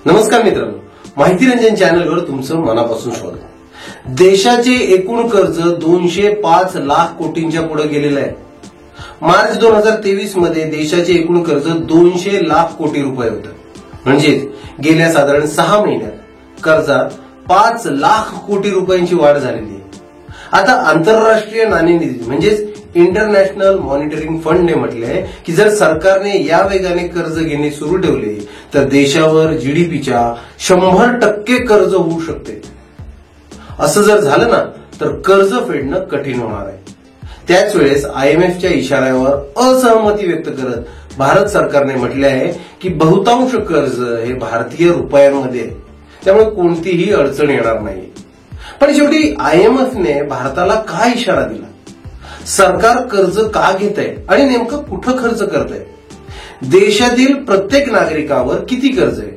नमस्कार मित्रांनो, माहिती रंजन चॅनलवर तुमचं मनापासून स्वागत। देशाचे एकूण कर्ज 205 लाख कोटींच्या पुढे गेलेलं आहे। मार्च 2023 मध्ये देशाचे एकूण कर्ज 200 लाख कोटी रुपये होतं। म्हणजे गेल्या साधारण 6 महिन्यात कर्जात 5 लाख कोटी रुपयांची वाढ झालेली आहे। आता आंतरराष्ट्रीय नाणेनिधी म्हणजेच इंटरनॅशनल मॉनिटरिंग फंडने म्हटलंय की जर सरकारने या वेगाने कर्ज घेणे सुरू ठेवले तर देशावर जीडीपीच्या 100% कर्ज होऊ शकते। असं जर झालं ना तर कर्ज फेडणं कठीण होणार आहे। त्याच वेळेस आयएमएफच्या इशाऱ्यावर असहमती व्यक्त करत भारत सरकारने म्हटले आहे की बहुतांश कर्ज हे भारतीय रुपयांमध्ये आहे, त्यामुळे कोणतीही अडचण येणार नाही। पण शेवटी आयएमएफने भारताला काय इशारा दिला? सरकार कर्ज का घेत आहे आणि नेमकं कुठं खर्च करत आहे? देशातील प्रत्येक नागरिकावर किती कर्ज आहे?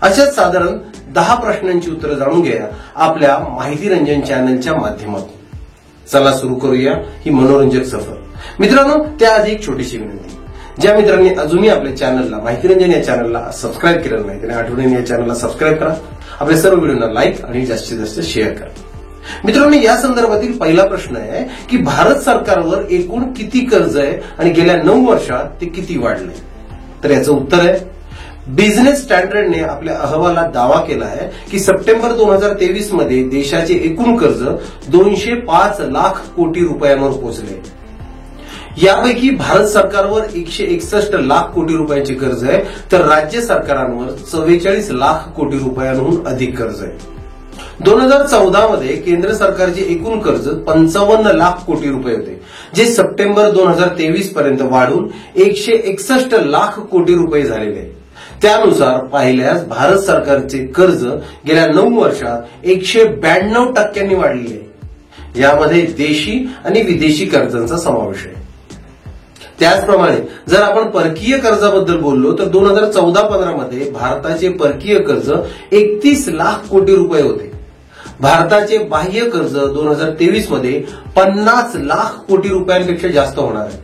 अशाच साधारण 10 प्रश्नांची उत्तरं जाणून घ्या आपल्या माहिती रंजन चॅनलच्या माध्यमातून। चला सुरू करूया ही मनोरंजक सफर। मित्रांनो, त्याआधी एक छोटीशी विनंती, ज्या मित्रांनी अजूनही आपल्या चॅनलला माहिती रंजन या चॅनलला सबस्क्राईब केलेलं नाही त्यांनी आठवणीने या चॅनलला सबस्क्राईब करा, आपल्या सर्व व्हिडिओना लाईक आणि जास्तीत जास्त शेअर करा। मित्रांनो, या संदर्भातील पहिला प्रश्न आहे की भारत सरकारवर एकूण किती कर्ज आहे आणि गेल्या 9 वर्षात ते किती वाढले? तर याचं उत्तर आहे, बिझनेस स्टँडर्डने आपल्या अहवालात दावा केला आहे की सप्टेंबर 2023 मध्ये देशाचे एकूण कर्ज 205 लाख कोटी रुपयांवर पोहोचले। यापैकी भारत सरकारवर 161 लाख कोटी रुपयांचे कर्ज आहे, तर राज्य सरकारांवर 44 लाख कोटी रुपयांहून अधिक कर्ज आहे। 2014 मध्ये केंद्र सरकारचे एकूण कर्ज 55 लाख कोटी रुपये होते, जे सप्टेंबर 2023 पर्यंत वाढून 161 लाख कोटी रुपये झालेले आहे। त्यानुसार पाहिल्यास भारत सरकारचे कर्ज गेल्या 9 वर्षात 192% वाढले आहे। यामध्ये देशी आणि विदेशी कर्जांचा समावेश आहे। त्याचप्रमाणे जर आपण परकीय कर्जाबद्दल बोललो तर 2014-15 मध्ये भारताचे परकीय कर्ज 31 लाख कोटी रुपये होते। भारताचे बाह्य कर्ज 2023 मध्ये 50 लाख कोटी रुपयांपेक्षा जास्त होणार आहे।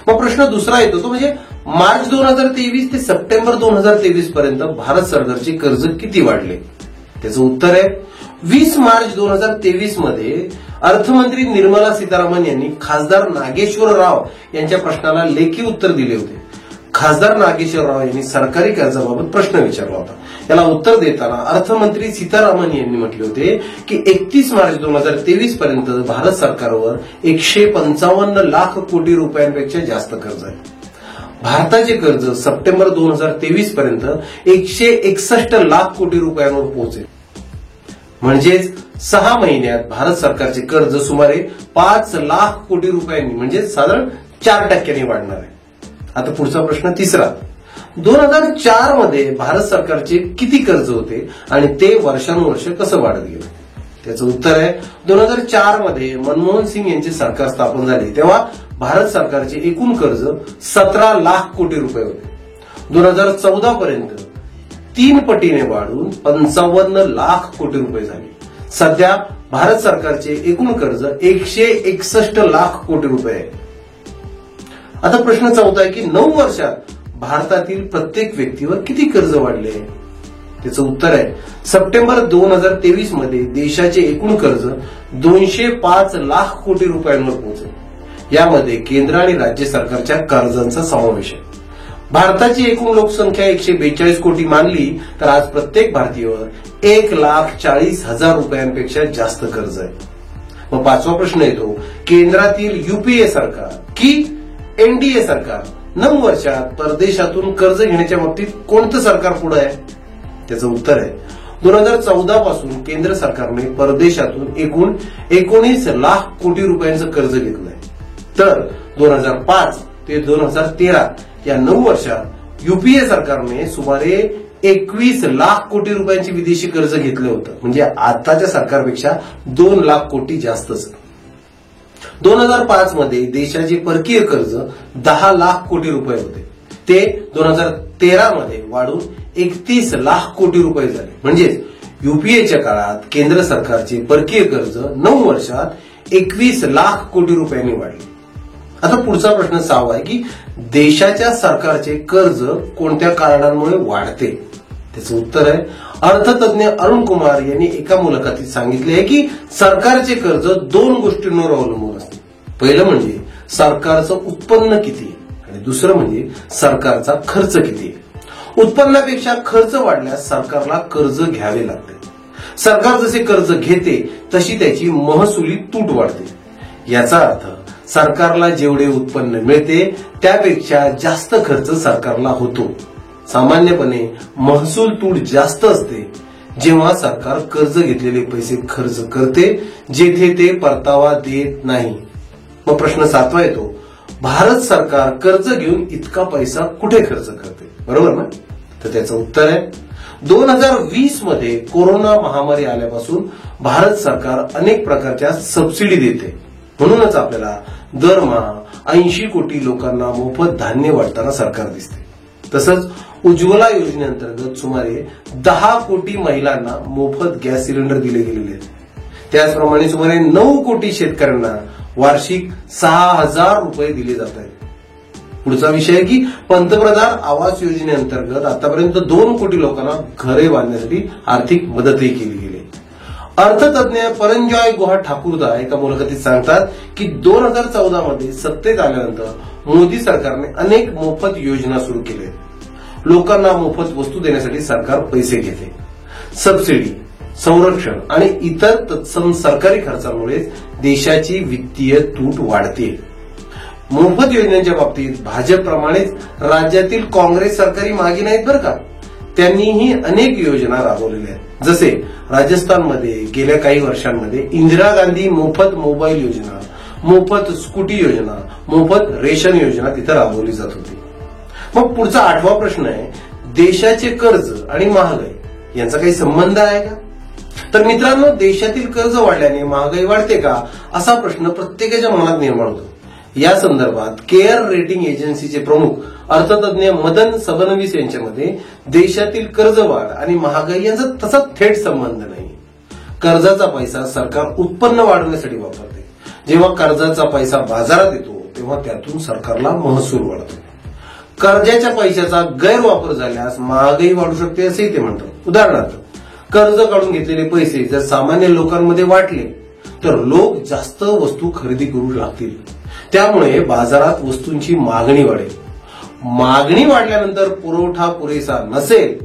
मग प्रश्न दुसरा येतो तो म्हणजे मार्च 2023 ते सप्टेंबर 2023 पर्यंत भारत सरकारचे कर्ज किती वाढले? त्याचं उत्तर आहे, 20 मार्च 2023 मध्ये अर्थमंत्री निर्मला सीतारामन यांनी खासदार नागेश्वर राव यांच्या प्रश्नाला लेखी उत्तर दिले होते। खासदार नागेश्वर राव यांनी सरकारी कर्जाबाबत प्रश्न विचारला होता। याला उत्तर देताना अर्थमंत्री सीतारामन यांनी म्हटले होते की 31 मार्च 2023 पर्यंत भारत सरकारवर 155 लाख कोटी रुपयांपेक्षा जास्त कर्ज आहे। भारताचे कर्ज सप्टेंबर 2023 पर्यंत 161 लाख कोटी रुपयांवर पोहोचेल। म्हणजेच 6 महिन्यात भारत सरकारचे कर्ज सुमारे 5 लाख कोटी रुपयांनी म्हणजे साधारण 4% वाढणार आहे। आता पुढचा प्रश्न तिसरा, 2004 मध्ये भारत सरकारचे किती कर्ज होते आणि ते वर्षानुवर्ष कसं वाढत गेलं? त्याचं उत्तर आहे, 2004 मध्ये मनमोहन सिंग यांचे सरकार स्थापन झाले तेव्हा भारत सरकारचे एकूण कर्ज 17 लाख कोटी रुपये होते। 2014 पर्यंत 3 पटीने वाढून 55 लाख कोटी रुपये झाले। सध्या भारत सरकारचे एकूण कर्ज 161 लाख कोटी रुपये आहे। आता प्रश्न चौथा आहे की 9 वर्षात भारतातील प्रत्येक व्यक्तीवर किती कर्ज वाढले? त्याचं उत्तर आहे, सप्टेंबर 2023 मध्ये देशाचे एकूण कर्ज 205 लाख कोटी रुपयांवर पोहोचले। यामध्ये केंद्र आणि राज्य सरकारच्या कर्जांचा समावेश आहे। भारताची एकूण लोकसंख्या 142 कोटी मानली तर आज प्रत्येक भारतीयावर 1,40,000 रुपयांपेक्षा जास्त कर्ज आहे। मग पाचवा प्रश्न येतो, केंद्रातील युपीए सरकार की एनडीए सरकार 9 वर्षात परदेशातून कर्ज घेण्याच्या बाबतीत कोणतं सरकार पुढे आहे? त्याचं उत्तर आहे, 2014 पासून केंद्र सरकारने परदेशातून एकूण 19 लाख कोटी रुपयांचं कर्ज घेतलंय। तर 2005 ते 2013 या 9 वर्षात युपीए सरकारने सुमारे 21 लाख कोटी रुपयांचे विदेशी कर्ज घेतलं होतं, म्हणजे आताच्या सरकारपेक्षा 2 लाख कोटी जास्तच। 2005 मध्ये देशाचे परकीय कर्ज 10 लाख कोटी रुपये होते, ते 2013 मध्ये वाढून 31 लाख कोटी रुपये झाले। म्हणजेच युपीएच्या काळात केंद्र सरकारचे परकीय कर्ज 9 वर्षात 21 लाख कोटी रुपयांनी वाढले। आता पुढचा प्रश्न 6 आहे की देशाच्या सरकारचे कर्ज कोणत्या कारणांमुळे वाढते? त्याचं उत्तर आहे अर्थतज्ञ अरुण कुमार यांनी एका मुलाखतीत सांगितले आहे की सरकारचे कर्ज दोन गोष्टींवर अवलंबून असते. पहिलं म्हणजे सरकारचं उत्पन्न किती आणि दुसरं म्हणजे सरकारचा खर्च किती. उत्पन्नापेक्षा खर्च वाढल्यास सरकारला कर्ज घ्यावे लागते. सरकार जसे कर्ज घेते तशी त्याची महसुली तूट वाढते. याचा अर्थ सरकारला जेवढे उत्पन्न मिळते त्यापेक्षा जास्त खर्च सरकारला होतो. सामान्यपणे महसूल तूट जास्त असते जेव्हा सरकार कर्ज घेतलेले पैसे खर्च करते जेथे ते परतावा देत नाही. मग प्रश्न 7 येतो, भारत सरकार कर्ज घेऊन इतका पैसा कुठे खर्च करते, बरोबर ना? तर त्याचं उत्तर आहे 2020 मध्ये कोरोना महामारी आल्यापासून भारत सरकार अनेक प्रकारच्या सबसिडी देते. म्हणूनच आपल्याला दरमहा 80 कोटी लोकांना मोफत धान्य वाटताना सरकार दिसते. तसंच उज्ज्वला योजनेअंतर्गत सुमारे 10 कोटी महिलांना मोफत गॅस सिलेंडर दिले गेलेले आहेत. त्याचप्रमाणे सुमारे 9 कोटी शेतकऱ्यांना वार्षिक 6,000 रुपये दिले जात आहेत. पुढचा विषय आहे की पंतप्रधान आवास योजनेअंतर्गत आतापर्यंत 2 कोटी लोकांना घरे बांधण्यासाठी आर्थिक मदतही केली गेली. अर्थतज्ञ परंजॉय गुहा ठाकूरदा एका मुलाखतीत सांगतात की 2014 मध्ये सत्तेत आल्यानंतर मोदी सरकारने अनेक मोफत योजना सुरू केल्या. लोकांना मोफत वस्तू देण्यासाठी सरकार पैसे घेते. सबसिडी, संरक्षण आणि इतर तत्सम सरकारी खर्चामुळे देशाची वित्तीय तूट वाढते. मोफत योजनांच्या बाबतीत भाजपप्रमाणेच राज्यातील काँग्रेस सरकारी मागे नाहीत बरं का. त्यांनीही अनेक योजना राबवलेल्या आहेत. जसे राजस्थानमध्ये गेल्या काही वर्षांमध्ये इंदिरा गांधी मोफत मोबाईल योजना, मोफत स्कूटी योजना, मोफत रेशन योजना तिथे राबवली जात होती. मग पुढचा 8वा प्रश्न आहे, देशाचे कर्ज आणि महागाई यांचा काही संबंध आहे का? तर मित्रांनो, देशातील कर्ज वाढल्याने महागाई वाढते का असा प्रश्न प्रत्येकाच्या मनात निर्माण होतो. या संदर्भात केअर रेटिंग एजन्सीचे प्रमुख अर्थतज्ञ मदन सबनवीस यांच्या मते देशातील कर्जवाढ आणि महागाई यांचा तसा थेट संबंध नाही. कर्जाचा पैसा सरकार उत्पन्न वाढवण्यासाठी वापरते. जेव्हा कर्जाचा पैसा बाजारात येतो तेव्हा त्यातून सरकारला महसूल वाढतो. कर्जाच्या पैशाचा गैरवापर झाल्यास महागाई वाढू शकते असेही ते म्हणतात. उदाहरणार्थ, कर्ज काढून घेतलेले पैसे जर सामान्य लोकांमध्ये वाटले तर लोक जास्त वस्तू खरेदी करू लागतील. त्यामुळे बाजारात वस्तूंची मागणी वाढेल. मागणी वाढल्यानंतर पुरवठा पुरेसा नसेल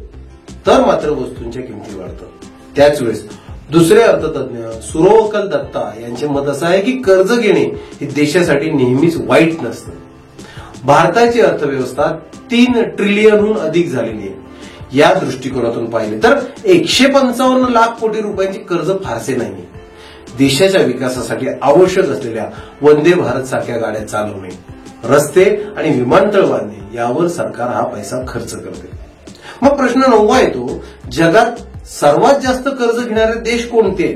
तर मात्र वस्तूंच्या किमती वाढतात. त्याच वेळेस दुसरे अर्थतज्ञ सुरोवकल दत्ता यांचे मत असं आहे की कर्ज घेणे हे देशासाठी नेहमीच वाईट नसतं. भारताची अर्थव्यवस्था 3 ट्रिलियनहून अधिक झालेली आहे. या दृष्टिकोनातून पाहिले तर 155 लाख कोटी रुपयांचे कर्ज फारसे नाही. देशाच्या विकासासाठी आवश्यक असलेल्या वंदे भारत सारख्या गाड्या चालवणे, रस्ते आणि विमानतळ बांधणे यावर सरकार हा पैसा खर्च करते. मग प्रश्न 9 येतो, जगात सर्वात जास्त कर्ज घेणारे देश कोणते?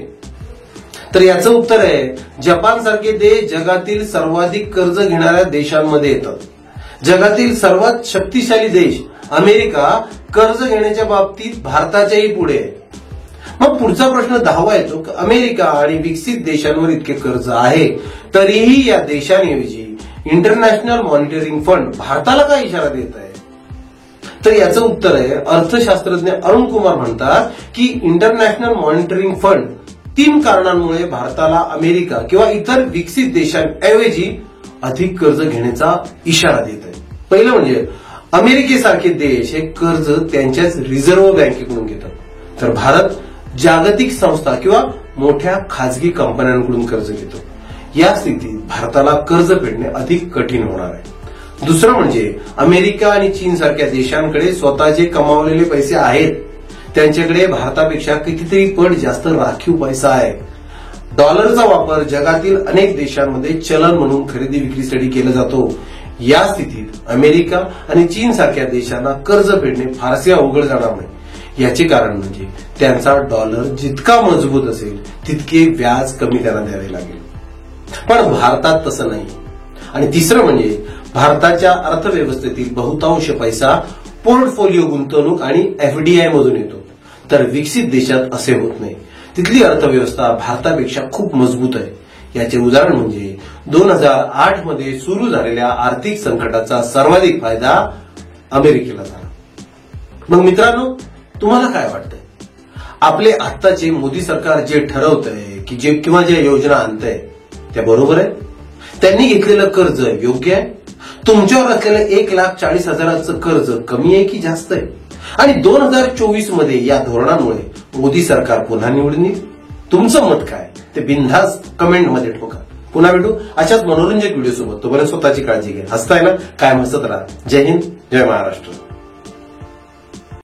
तर याचं उत्तर आहे जपान सारखे देश जगातील सर्वाधिक कर्ज घेणाऱ्या देशांमध्ये येतात. जगातील सर्वात शक्तिशाली देश अमेरिका कर्ज घेण्याच्या बाबतीत भारताच्याही पुढे आहे. मग पुढचा प्रश्न 10वा येतो, अमेरिका आणि विकसित देशांवर इतके कर्ज आहे तरीही या देशांऐवजी इंटरनॅशनल मॉनिटरिंग फंड भारताला काय इशारा देत आहे? तर याचं उत्तर आहे अर्थशास्त्रज्ञ अरुण कुमार म्हणतात की इंटरनॅशनल मॉनिटरिंग फंड 3 कारणांमुळे भारताला अमेरिका किंवा इतर विकसित देशांऐवजी अधिक कर्ज घेण्याचा इशारा देत आहे. पहिलं म्हणजे अमेरिकेसारखे देश हे कर्ज त्यांच्याच रिझर्व्ह बँकेकडून घेतात, तर भारत जागतिक संस्था किंवा मोठ्या खासगी कंपन्यांकडून कर्ज घेतो. या स्थितीत भारताला कर्ज फेडणे अधिक कठीण होणार आहे. दुसरं म्हणजे अमेरिका आणि चीन सारख्या देशांकडे स्वतःचे कमावलेले पैसे आहेत. त्यांच्याकडे भारतापेक्षा कितीतरी पट जास्त राखीव पैसा आहे. डॉलरचा वापर जगातील अनेक देशांमध्ये चलन म्हणून खरेदी विक्रीसाठी केला जातो. या स्थितीत अमेरिका आणि चीन सारख्या देशांना कर्ज फेडणे फारसे अवघड जाणार नाही. याचे कारण म्हणजे त्यांचा डॉलर जितका मजबूत असेल तितके व्याज कमी त्यांना द्यावे लागेल. पण भारतात तसं नाही. आणि तिसरं म्हणजे भारताच्या अर्थव्यवस्थेतील बहुतांश पैसा पोर्टफोलिओ गुंतवणूक आणि एफडीआय मधून येतो, तर विकसित देशात असे होत नाही. तिथली अर्थव्यवस्था भारतापेक्षा खूप मजबूत आहे. याचे उदाहरण म्हणजे 2008 मध्ये सुरू झालेल्या आर्थिक संकटाचा सर्वाधिक फायदा अमेरिकेला झाला. मग मित्रांनो, तुम्हाला काय वाटतंय? आपले आत्ताचे मोदी सरकार जे ठरवतंय की जे किंवा ज्या योजना आणतंय त्या बरोबर आहे? त्यांनी घेतलेलं कर्ज योग्य आहे? तुमच्यावर असलेलं 1,40,000चं कर्ज कमी आहे की जास्त आहे? आणि 2024 मध्ये या धोरणामुळे मोदी सरकार पुन्हा निवडून येईल? तुमचं मत काय ते बिनधास्त कमेंटमध्ये ठोका. पुन्हा भेटू अशाच मनोरंजक व्हिडिओ सोबत. तोपर्यंत स्वतःची काळजी घ्या. हसताय ना? कायम हसत राहा. जय हिंद, जय महाराष्ट्र.